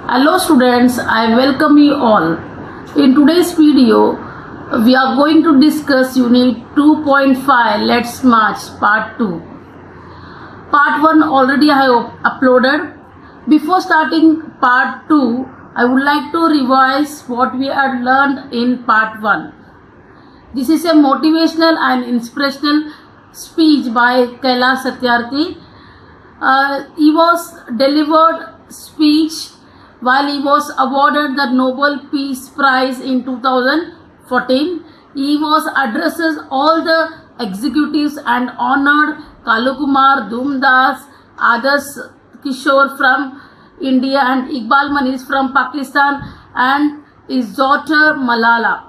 Hello students, I welcome you all. In today's video, we are going to discuss Unit 2.5 Let's March Part 2. Part 1 already I have uploaded. Before starting Part 2, I would like to revise what we had learned in Part 1. This is a motivational and inspirational speech by Kailash Satyarthi. He was delivered speech while he was awarded the Nobel Peace Prize in 2014. He was addresses all the executives and honored Kalukumar, Dhumdas, Adarsh Kishore from India and Iqbal Manish from Pakistan and his daughter Malala,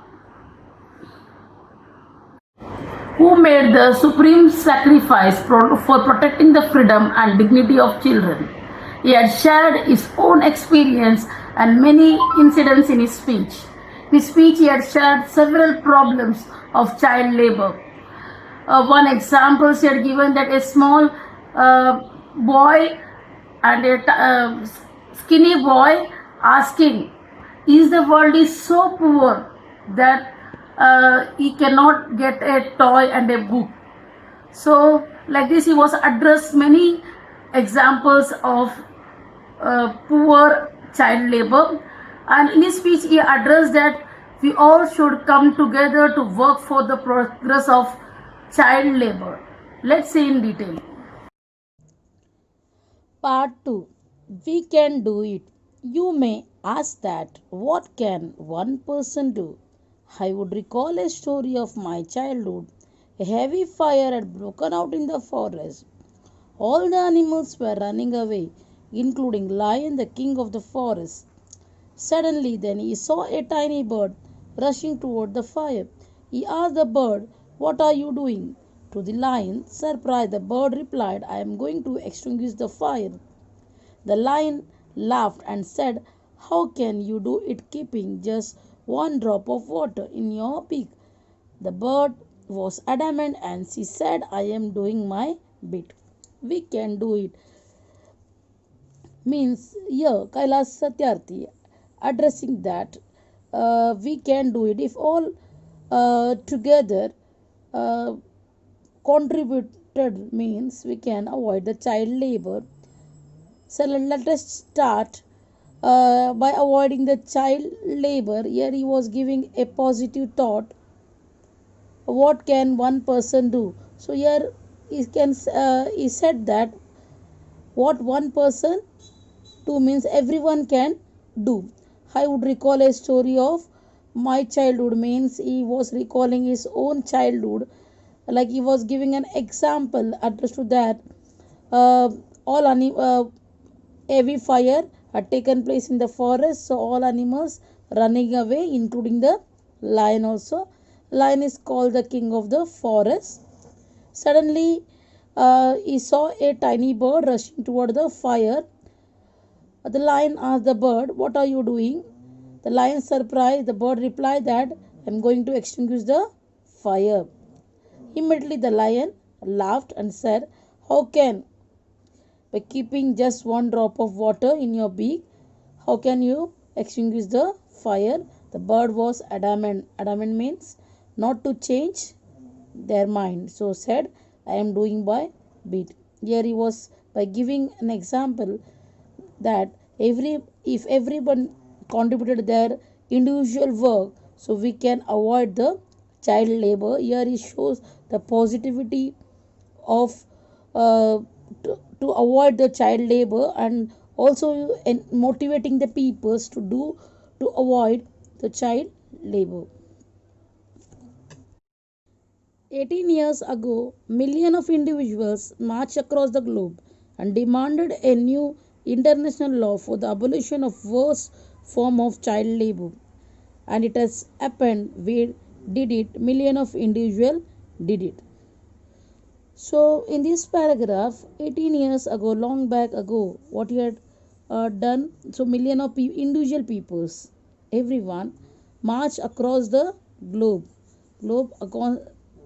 who made the supreme sacrifice for protecting the freedom and dignity of children. He had shared his own experience and many incidents in his speech. In his speech, he had shared several problems of child labor. One example he had given that a small boy and a skinny boy asking, "Is the world is so poor that he cannot get a toy and a book?" So like this, he was addressed many examples of poor child labor, and in his speech he addressed that we all should come together to work for the progress of child labor. Let's see in detail. Part 2. We can do it. You may ask that what can one person do? I would recall a story of my childhood. A heavy fire had broken out in the forest. All the animals were running away, including Lion, the king of the forest. Suddenly, then he saw a tiny bird rushing toward the fire. He asked the bird, "What are you doing?" To the lion, surprised, the bird replied, "I am going to extinguish the fire." The lion laughed and said, "How can you do it keeping just one drop of water in your beak?" The bird was adamant and she said, "I am doing my bit." We can do it means here Kailash Satyarthi addressing that we can do it if all together contributed means we can avoid the child labor. So let us start by avoiding the child labor. Here he was giving a positive thought. What can one person do? So here he said that what one person do means everyone can do. I would recall a story of my childhood means he was recalling his own childhood, like he was giving an example addressed to that all heavy fire had taken place in the forest, so all animals running away, including the lion also. Lion is called the king of the forest. Suddenly, he saw a tiny bird rushing toward the fire. The lion asked the bird, "What are you doing?" The lion, surprised, the bird replied that, "I am going to extinguish the fire." Immediately, the lion laughed and said, "How can by keeping just one drop of water in your beak, how can you extinguish the fire?" The bird was adamant. Adamant means not to change their mind. So said, "I am doing by bit." Here he was by giving an example that if everyone contributed their individual work, so we can avoid the child labor. Here he shows the positivity of to avoid the child labor and also motivating the peoples to avoid the child labor. 18 years ago, millions of individuals marched across the globe and demanded a new international law for the abolition of worst form of child labor. And it has happened. We did it. Millions of individuals did it. So in this paragraph, 18 years ago, long back ago, what he had done, so million of individual peoples, everyone march across the globe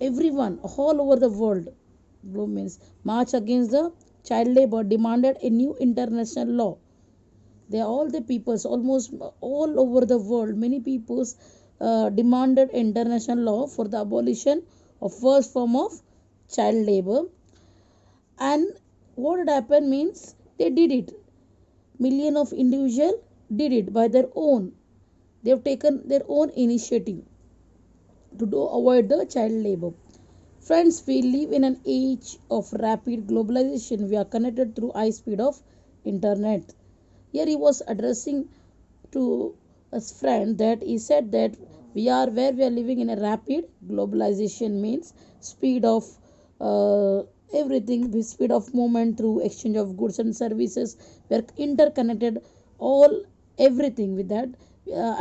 everyone all over the world. Globe means march against the child labor, demanded a new international law. They all the peoples almost all over the world. Many peoples demanded international law for the abolition of first form of child labor. And what had happened means they did it. Million of individual did it by their own. They have taken their own initiative to avoid the child labor. Friends, we live in an age of rapid globalization. We are connected through high speed of internet. Here he was addressing to his friend that he said that we are living in a rapid globalization means speed of everything, with speed of movement through exchange of goods and services. We are interconnected, all everything with that.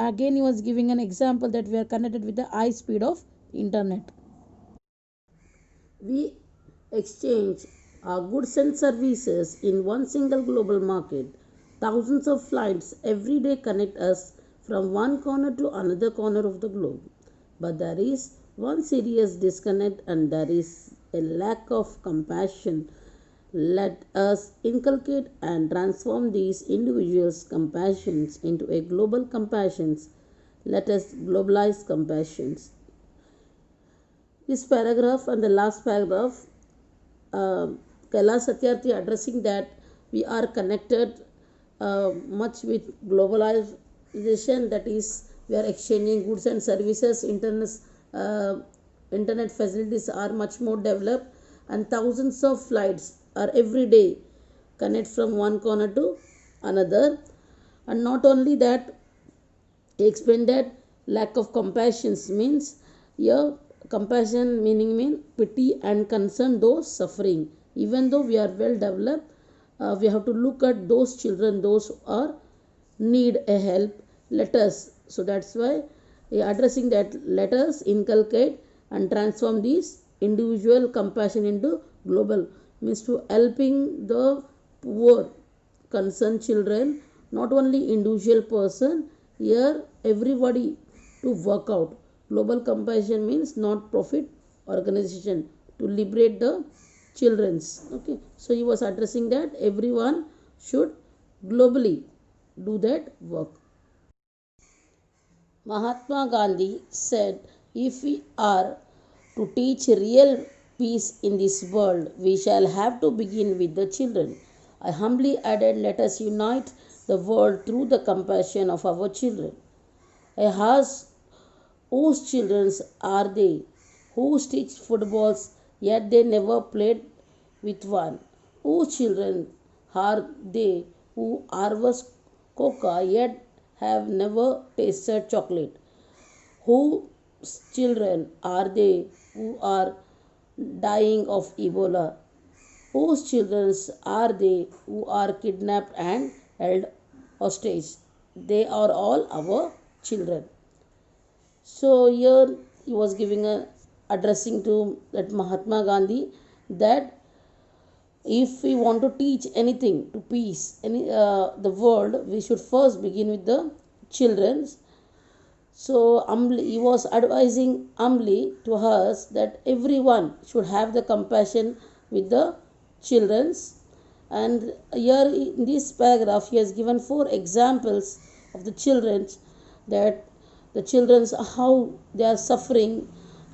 Again, he was giving an example that we are connected with the high speed of internet. We exchange our goods and services in one single global market. Thousands of flights every day connect us from one corner to another corner of the globe. But there is one serious disconnect, and there is a lack of compassion. Let us inculcate and transform these individuals' compassions into a global compassions. Let us globalize compassions. This paragraph and the last paragraph, uh, Kailash Satyarthi addressing that we are connected much with globalization, that is, we are exchanging goods and services, uh, internet facilities are much more developed, and thousands of flights are every day connect from one corner to another. And not only that, he explained that lack of compassion means here compassion meaning mean pity and concern those suffering. Even though we are well developed, we have to look at those children, those who are need a help. Let us, so that's why addressing that, let us inculcate and transform these individual compassion into global, means to helping the poor concerned children, not only individual person. Here everybody to work out. Global compassion means not profit organization to liberate the children's. Okay, so he was addressing that everyone should globally do that work. Mahatma Gandhi said, if we are to teach real peace in this world, we shall have to begin with the children. I humbly added, let us unite the world through the compassion of our children. I asked, whose children are they who stitch footballs yet they never played with one? Whose children are they who harvest coca yet have never tasted chocolate? Whose children are they who are dying of Ebola? Whose children are they who are kidnapped and held hostage? They are all our children. So here he was giving a addressing to that Mahatma Gandhi that if we want to teach anything to peace the world, we should first begin with the children. So he was advising humbly to us that everyone should have the compassion with the children's. And here in this paragraph he has given 4 examples of the children, that the children's how they are suffering,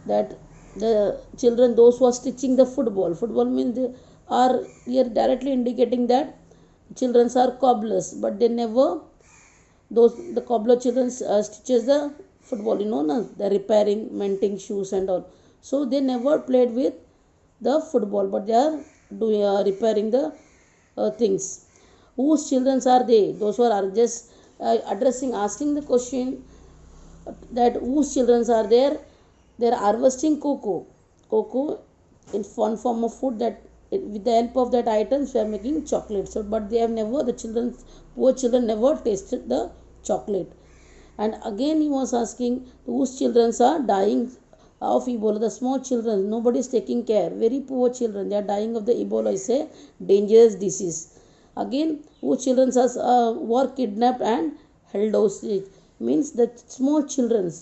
that the children those who are stitching the football means they are here directly indicating that children are cobblers, but they never, those the cobbler children stitches the football, they're repairing mending shoes and all. So they never played with the football, but they are doing repairing the things. Whose children are they? Those who are just addressing, asking the question that whose children are there. They are harvesting cocoa in one form of food, that with the help of that items we are making chocolate. So but they have never, the children, poor children never tasted the chocolate. And again he was asking whose children are dying of Ebola. The small children, nobody is taking care, very poor children, they are dying of the Ebola, is a dangerous disease. Again, whose children were kidnapped and held hostage, means that small children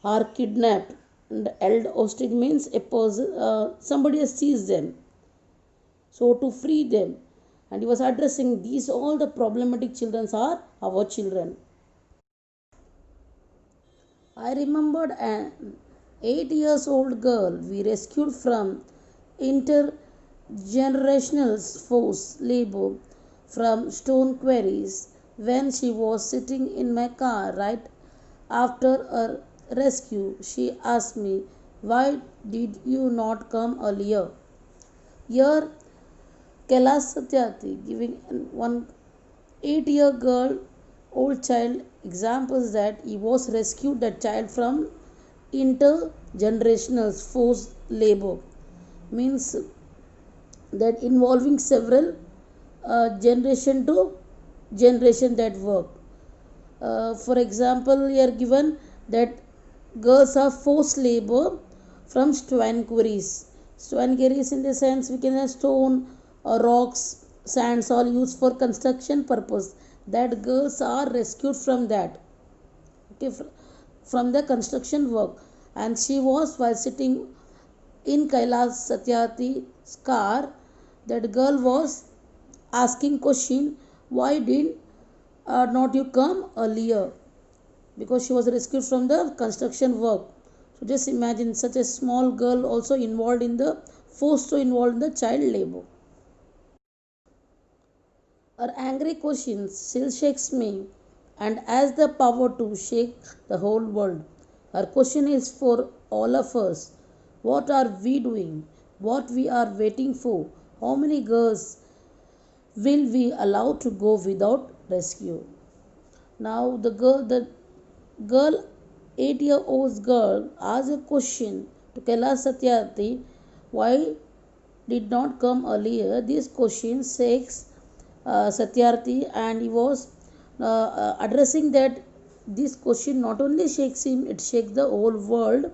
are kidnapped and held hostage, means a person, somebody has seized them, so to free them. and he was addressing these all the problematic children are our children. I remembered an 8 years old girl we rescued from intergenerational forced labor from stone quarries when she was sitting in my car right after her rescue. She asked me, "Why did you not come earlier?" Here Kailash Satyarthi giving one 8-year girl old child examples that he was rescued that child from intergenerational forced labor, means that involving several generation to generation that work. For example, here given that girls are forced labor from stone quarries. Stone quarries in the sense we can have stone or rocks, sands all used for construction purpose. That girls are rescued from that. Okay, from the construction work. And she was while sitting in Kailash Satyarthi's car, that girl was asking question, why did not you come earlier? Because she was rescued from the construction work. So just imagine such a small girl also involved in the forced to involved in the child labor. Her angry question still shakes me and has the power to shake the whole world. Her question is for all of us. What are we doing? What we are waiting for? How many girls will we allow to go without rescue? Now the girl 8-year-old girl asked a question to Kailash Satyarthi, why did not come earlier. This question shakes Satyarthi, and he was addressing that this question not only shakes him, it shakes the whole world.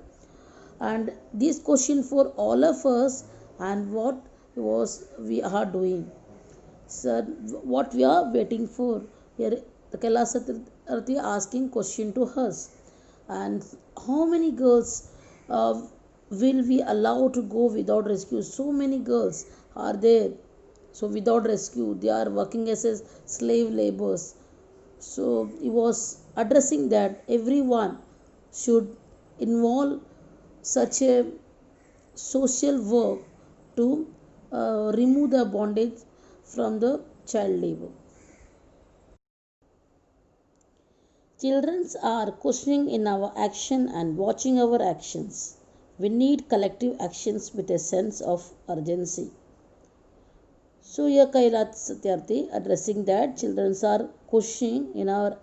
And this question for all of us, and what was we are doing. So what we are waiting for. Here the Kailash Satyarthi asking question to us. And how many girls will we allow to go without rescue? So many girls are there. So without rescue, they are working as a slave laborers. So he was addressing that everyone should involve such a social work to remove the bondage from the child labor. Children are questioning in our action and watching our actions. We need collective actions with a sense of urgency. So here Kailash Satyarthi addressing that children are questioning in our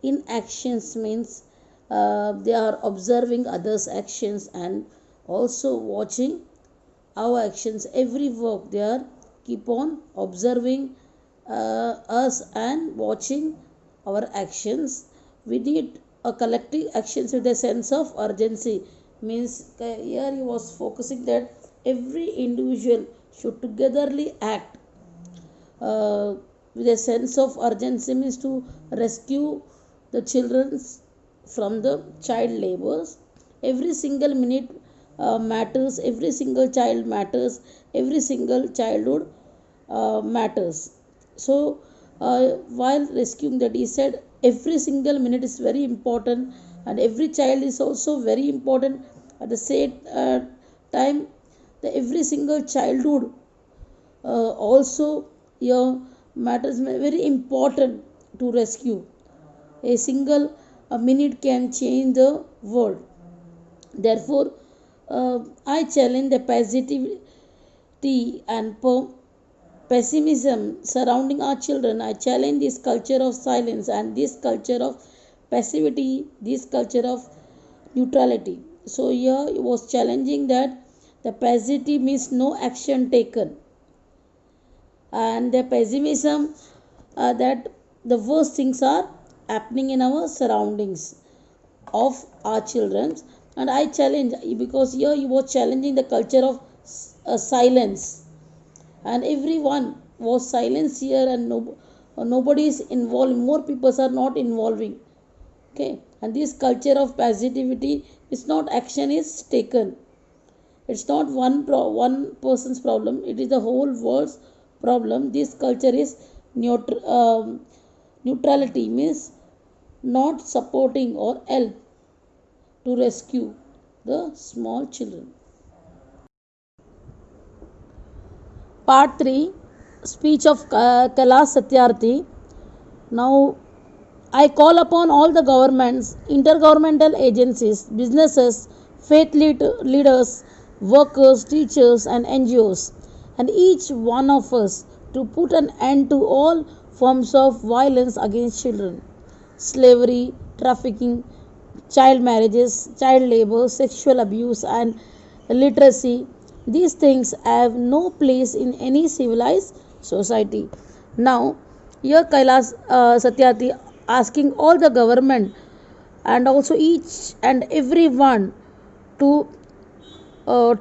inactions, means they are observing others' actions and also watching our actions. Every work they are keep on observing us and watching our actions. We need a collective actions with a sense of urgency, means here he was focusing that every individual should togetherly act with a sense of urgency, means to rescue the children from the child labors. Every single minute matters, every single child matters, every single childhood matters. So while rescuing that, he said every single minute is very important and every child is also very important. At the same time, every single childhood also here matters very important to rescue. A single minute can change the world. Therefore, I challenge the positivity and pessimism surrounding our children. I challenge this culture of silence and this culture of passivity, this culture of neutrality. So here he was challenging that the passivity means no action taken, and the pessimism that the worst things are happening in our surroundings of our children. And I challenge, because here he was challenging the culture of silence, and everyone was silence here, and nobody is involved, more people are not involving. Okay, and this culture of positivity is not action is taken. It's not one person's problem, it is the whole world's problem. This culture is neutrality, means not supporting or help to rescue the small children. Part 3, speech of Kailash Satyarthi. Now, I call upon all the governments, intergovernmental agencies, businesses, leaders, workers, teachers, and NGOs, and each one of us to put an end to all forms of violence against children, slavery, trafficking, child marriages, child labor, sexual abuse, and literacy. These things have no place in any civilized society. Now, here Kailash Satyarthi asking all the government and also each and every one to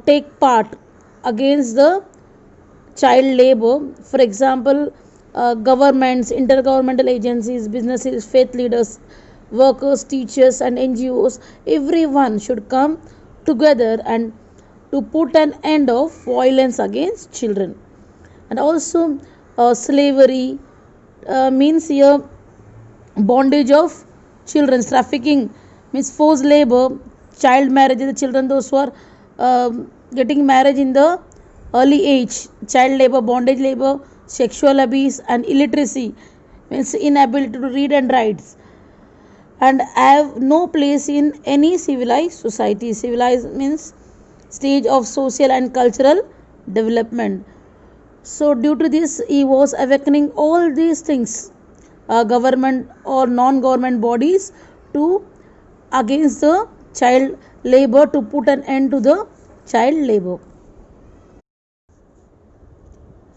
take part against the child labor. For example, governments, intergovernmental agencies, businesses, faith leaders, workers, teachers, and NGOs, everyone should come together and to put an end of violence against children. And also, slavery means here bondage of children, trafficking means forced labor, child marriage, the children those who are getting marriage in the early age, child labor, bondage labor, sexual abuse, and illiteracy means inability to read and write, and have no place in any civilized society. Civilized means stage of social and cultural development. So due to this, he was awakening all these things, government or non-government bodies, to against the child labor, to put an end to the child labor.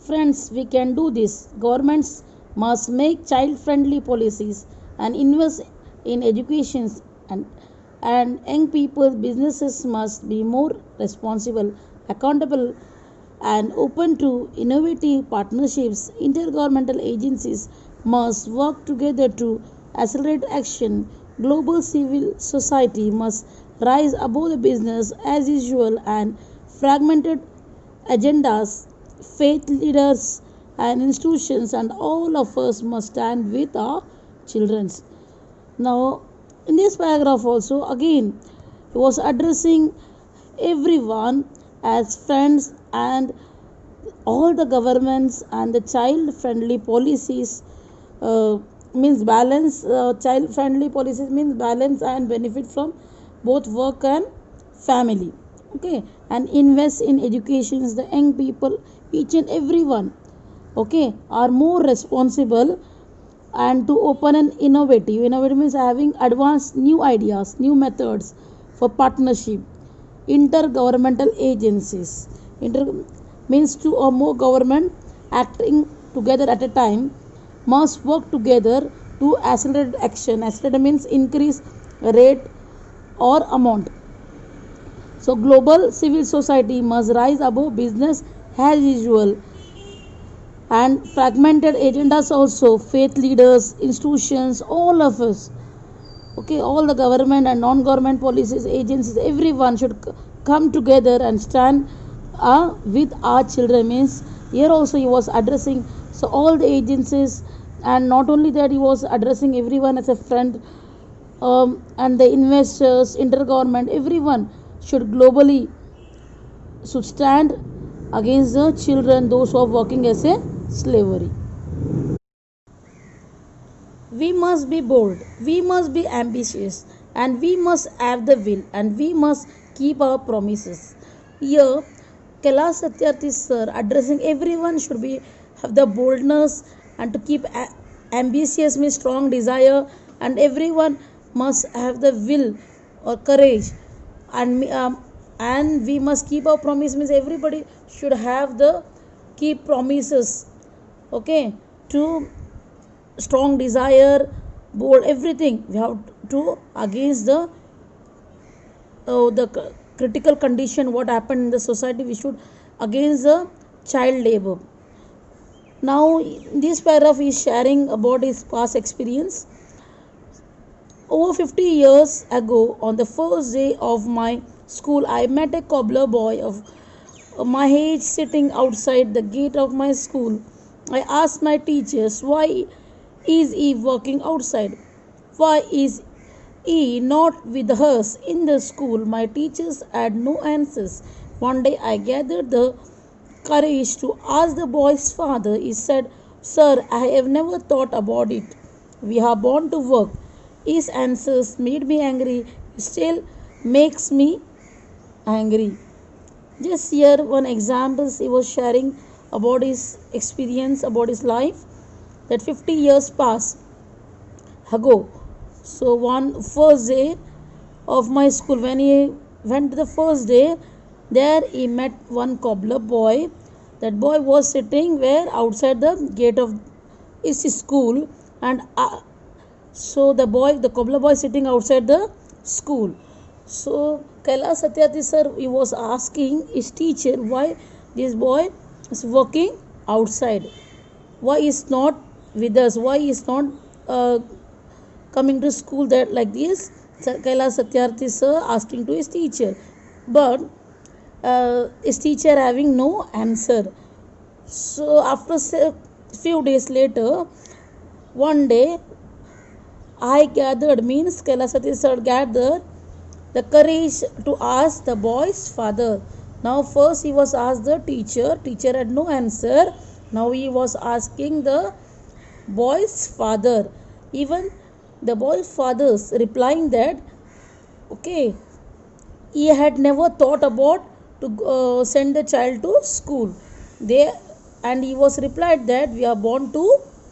Friends, we can do this. Governments must make child-friendly policies and invest in education, and young people, businesses must be more responsible, accountable, and open to innovative partnerships. Intergovernmental agencies must work together to accelerate action. Global civil society must rise above the business as usual and fragmented agendas. Faith leaders and institutions and all of us must stand with our children. Now, in this paragraph also, again, he was addressing everyone as friends, and all the governments and the child friendly policies means balance. Child friendly policies means balance and benefit from both work and family. Okay, and invest in education. The young people, each and everyone, okay, are more responsible, and to open an innovative means having advanced new ideas, new methods for partnership. Intergovernmental agencies, means two or more government acting together at a time must work together to accelerate action. Accelerate means increase rate or amount. So global civil society must rise above business as usual, and fragmented agendas also. Faith leaders, institutions, all of us, okay, all the government and non-government policies, agencies, everyone should come together and stand with our children. Means here also he was addressing, so all the agencies, and not only that, he was addressing everyone as a friend, and the investors, intergovernment, everyone should stand against the children, those who are working as a slavery. We must be bold, we must be ambitious, and we must have the will, and we must keep our promises. Here, Kailash Satyarthi sir addressing everyone should be have the boldness, and to keep ambitious means strong desire, and everyone must have the will or courage, and we must keep our promise means everybody should have the keep promises, okay, to strong desire, bold, everything we have to against the critical condition what happened in the society, we should against the child labor. Now this paragraph is sharing about his past experience. Over 50 years ago, on the first day of my school, I met a cobbler boy of my age sitting outside the gate of my school. I asked my teachers, why is he working outside? Why is he not with us in the school? My teachers had no answers. One day I gathered the courage to ask the boy's father. He said, "Sir, I have never thought about it. We are born to work." His answers made me angry. It still makes me angry. Just here one example he was sharing about his experience, about his life, that 50 years passed ago. So one first day of my school, when he went to the first day, there he met one cobbler boy. That boy was sitting where outside the gate of his school, and so the cobbler boy sitting outside the school. So Kailash Satyarthi sir, he was asking his teacher why this boy is working outside, why is not with us, why is not uh, coming to school, that like this. Kailash Satyarthi sir asking to his teacher, but his teacher having no answer. So after few days later, one day I gathered, means Kailash Satyarthi sir gathered the courage to ask the boy's father. Now first he was asked the teacher had no answer. Now he was asking the boy's father. Even the boy's father's replying that, okay, he had never thought about to send the child to school. They, and he was replied that we are born to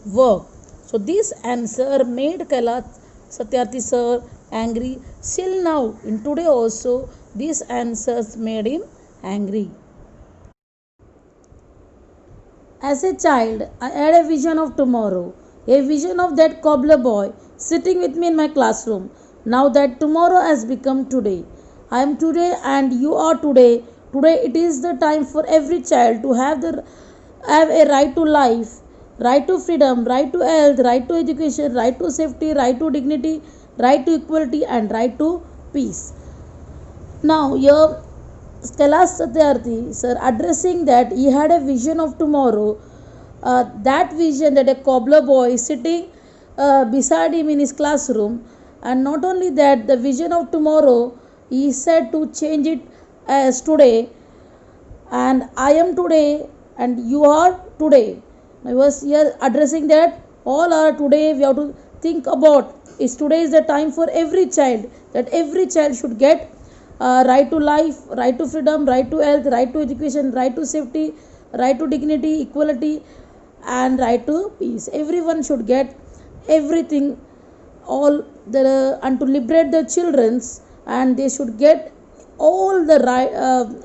work. So this answer made Kailash Satyarthi sir angry. Still now, in today also, these answers made him angry. As a child, I had a vision of tomorrow, a vision of that cobbler boy sitting with me in my classroom. Now that tomorrow has become today. I am today and you are today. Today it is the time for every child to have a right to life, right to freedom, right to health, right to education, right to safety, right to dignity, right to equality, and right to peace. Now here Kailash Satyarthi sir addressing that he had a vision of tomorrow. That vision, that a cobbler boy is sitting beside him in his classroom, and not only that, the vision of tomorrow he said to change it as today, and I am today and you are today. I was here addressing that all are today. We have to think about is today is the time for every child, that every child should get right to life, right to freedom, right to health, right to education, right to safety, right to dignity, equality, and right to peace. Everyone should get everything, all the, and to liberate the childrens, and they should get all the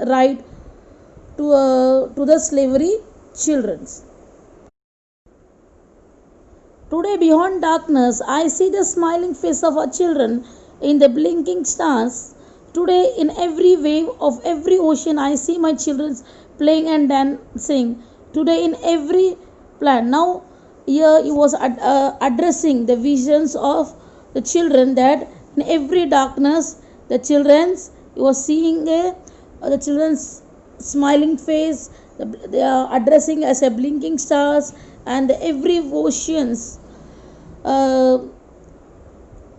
right to the slavery childrens. Today, beyond darkness, I see the smiling face of our children in the blinking stars. Today, in every wave of every ocean, I see my children playing and dancing. Today, in every plant. Now, here he was addressing the visions of the children, that in every darkness, the children's, he was seeing the children's smiling face. They are addressing as a blinking stars, and every oceans.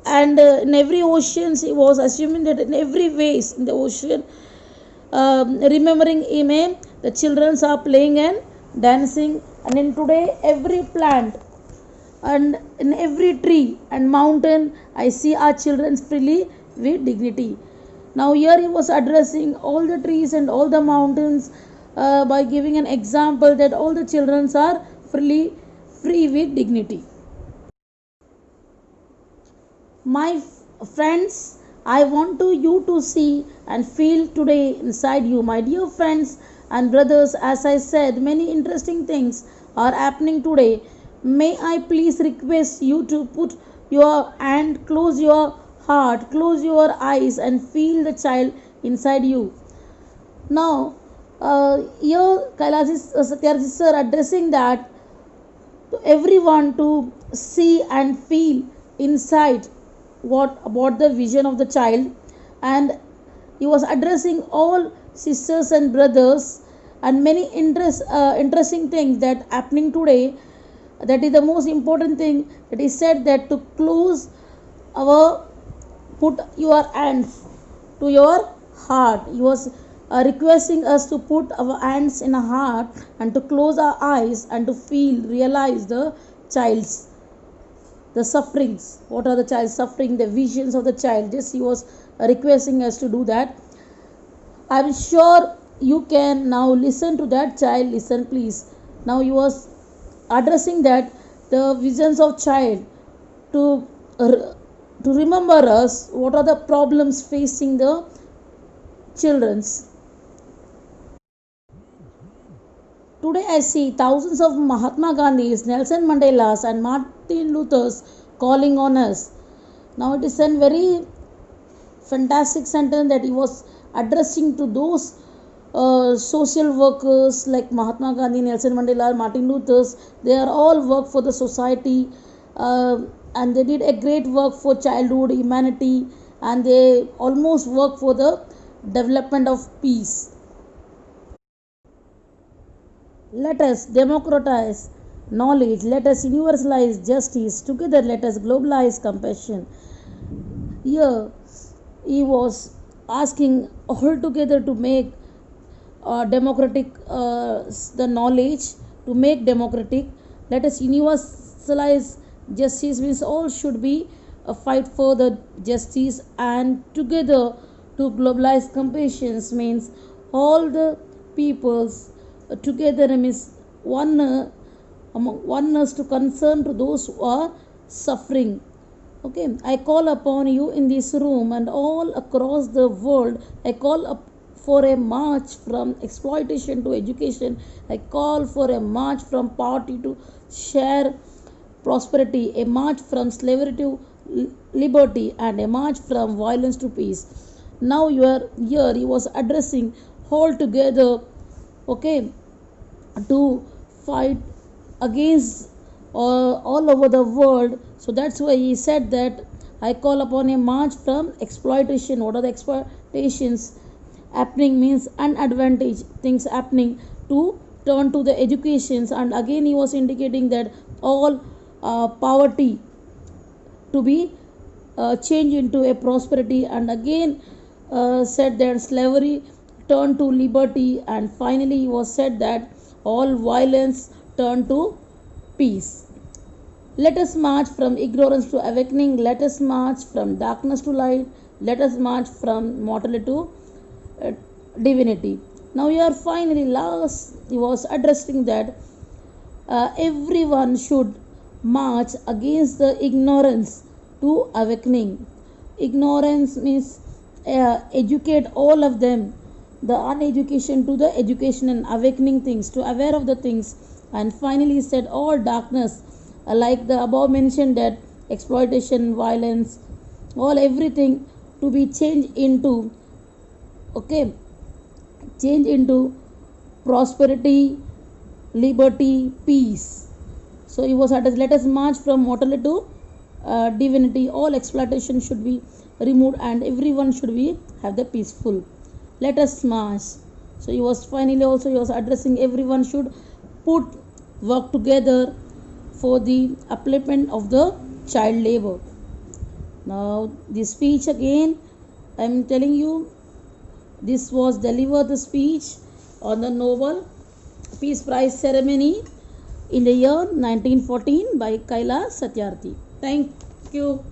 In every oceans he was assuming that in every ways in the ocean, remembering him, the children are playing and dancing. And in today every plant and in every tree and mountain, I see our children freely with dignity. Now here he was addressing all the trees and all the mountains by giving an example that all the children are free with dignity. My friends, I want you to see and feel today inside you. My dear friends and brothers, as I said, many interesting things are happening today. May I please request you to put your hand, close your heart, close your eyes, and feel the child inside you. Now, here Kailash Satyarthi sir addressing that to everyone to see and feel inside what about the vision of the child, and he was addressing all sisters and brothers and many interesting things that happening today. That is the most important thing. It is said that to close our, put your hands to your heart. He was requesting us to put our hands in our heart and to close our eyes and to feel, realize the child's, the sufferings. What are the child's suffering, the visions of the child. Just he was requesting us to do that. I'm sure you can now listen to that child. Listen please. Now he was addressing that the visions of child to to remember us what are the problems facing the children's. Today I see thousands of Mahatma Gandhis, Nelson Mandelas and Martin Luther's calling on us. Now it is a very fantastic sentence that he was addressing to those social workers like Mahatma Gandhi, Nelson Mandela, Martin Luther's. They are all work for the society, and they did a great work for childhood, humanity, and they almost work for the development of peace. Let us democratize knowledge. Let us universalize justice. Together, let us globalize compassion. Here, he was asking all together to make democratic the knowledge, to make democratic. Let us universalize justice, means all should be a fight for the justice, and together to globalize compassion means all the peoples together, means one oneness to concern to those who are suffering. Okay, I call upon you in this room and all across the world. I call up for a march from exploitation to education. I call for a march from poverty to share prosperity, a march from slavery to liberty, and a march from violence to peace. Now you are here, he was addressing all together, okay, to fight against all over the world. So that's why he said that I call upon a march from exploitation. What are the exploitations happening, means unadvantage things happening, to turn to the educations. And again he was indicating that all poverty to be changed into a prosperity, and again said that slavery turn to liberty, and finally he was said that all violence turn to peace. Let us march from ignorance to awakening. Let us march from darkness to light. Let us march from mortality to uh, divinity. Now you are finally last. He was addressing that everyone should march against the ignorance to awakening. Ignorance means educate all of them, the uneducation to the education, and awakening things to aware of the things. And finally said all darkness, like the above mentioned, that exploitation, violence, all everything to be changed into, okay, change into prosperity, liberty, peace. So he was addressed, let us march from mortality to divinity. All exploitation should be removed and everyone should be have the peaceful. Let us march. So he was finally also he was addressing everyone should put work together for the upliftment of the child labor. Now this speech again, I am telling you, this was delivered the speech on the Nobel Peace Prize ceremony in the year 1914 by Kailash Satyarthi. Thank you.